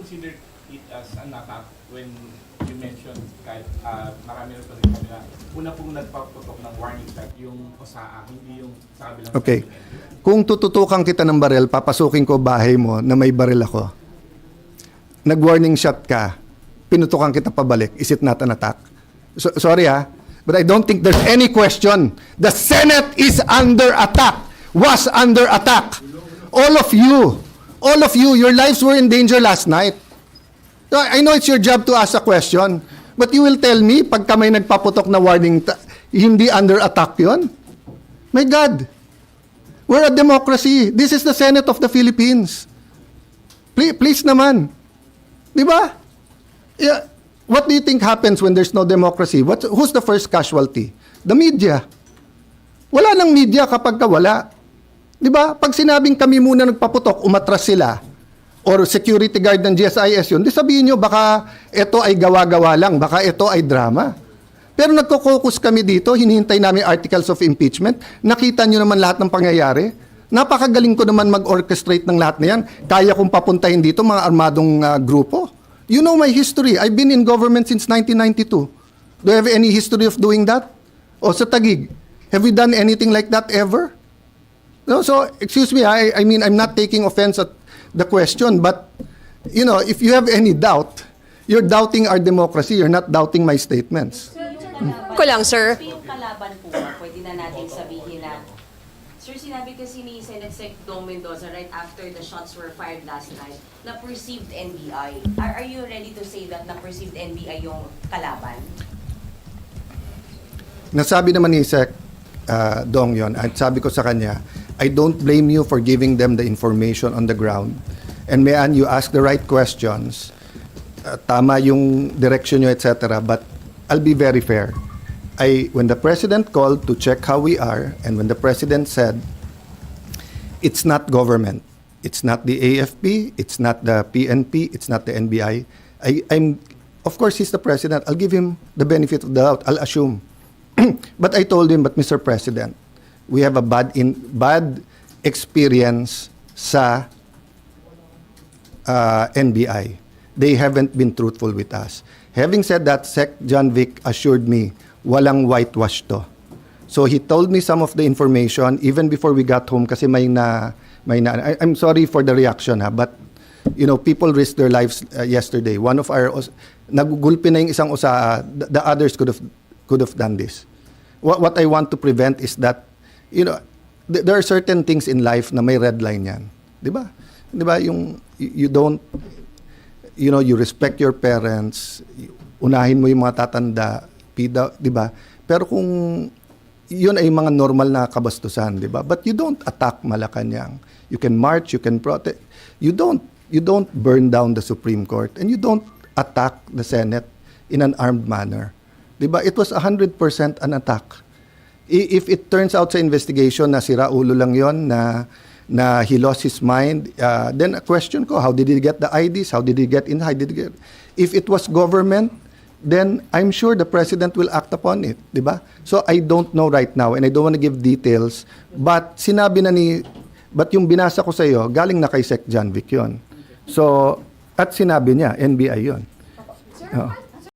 consider it as an attack when you mentioned kahit marami rin pa rin kami na una pong nagpaputok ng warning shot yung OSAA, hindi yung sa kabilang Okay. side ng NBI. Kung tututukan kita ng baril, papasukin ko bahay mo na may baril ako. Nag-warning shot ka, pinutukan kita pabalik. Is it not an attack? Sorry but I don't think there's any question. The Senate is under attack, was under attack. All of you, your lives were in danger last night. So, I know it's your job to ask a question, but you will tell me, pagka may nagpaputok na warning, hindi under attack yon? My God. We're a democracy. This is the Senate of the Philippines. Please naman. Di ba? Yeah. What do you think happens when there's no democracy? Who's the first casualty? The media. Wala nang media kapag wala. Di ba? Pag sinabing kami muna nagpaputok, umatras sila, or security guard ng GSIS yun, di sabihin nyo, baka ito ay gawa-gawa lang, baka ito ay drama. Pero nagko-focus kami dito, hinihintay namin articles of impeachment, nakita nyo naman lahat ng pangyayari. Napakagaling ko naman mag-orchestrate ng lahat na yan. Kaya kong papuntahin dito mga armadong grupo. You know my history. I've been in government since 1992. Do you have any history of doing that? O sa Taguig, have we done anything like that ever? No, so, excuse me, I mean, I'm not taking offense at the question, but, you know, if you have any doubt, you're doubting our democracy, you're not doubting my statements. Ko lang, sir. Yung kalaban po ba, pwede na natin sabihin na, sir, sinabi kasi ni Senate Sec Dong Mendoza right after the shots were fired last night, na perceived NBI. Are you ready to say that na perceived NBI yung kalaban? Nasabi naman ni Sec Dong yon, at sabi ko sa kanya, I don't blame you for giving them the information on the ground. And Mayan, you ask the right questions. Tama yung direction nyo, etc. But I'll be very fair. When the President called to check how we are, and when the President said, it's not government, it's not the AFP, it's not the PNP, it's not the NBI, of course, he's the President. I'll give him the benefit of the doubt. I'll assume. But I told him, but Mr. President, we have a bad experience sa NBI. They haven't been truthful with us. Having said that, Sec John Vic assured me, walang whitewash to. So he told me some of the information even before we got home kasi I'm sorry for the reaction but you know, people risked their lives yesterday. One of our nagugulpi na yung isang the others could have done this. What I want to prevent is that, you know, there are certain things in life na may red line yan. Di ba? Di ba? Yung, you don't, you know, you respect your parents, unahin mo yung mga tatanda, di ba? Pero kung yun ay mga normal na kabastusan, di ba? But you don't attack Malacanang. You can march, you can protest. You don't burn down the Supreme Court, and you don't attack the Senate in an armed manner. Di ba? It was 100% an attack. If it turns out sa investigation na sira ulo lang yon, na he lost his mind, then a question ko, how did he get the IDs? How did he get in? How did he get? If it was government, then I'm sure the President will act upon it. Di ba? So I don't know right now, and I don't want to give details, but but yung binasa ko sa iyo, galing na kay Sec John Vic yun. So, at sinabi niya, NBI yun. Sir, Oh.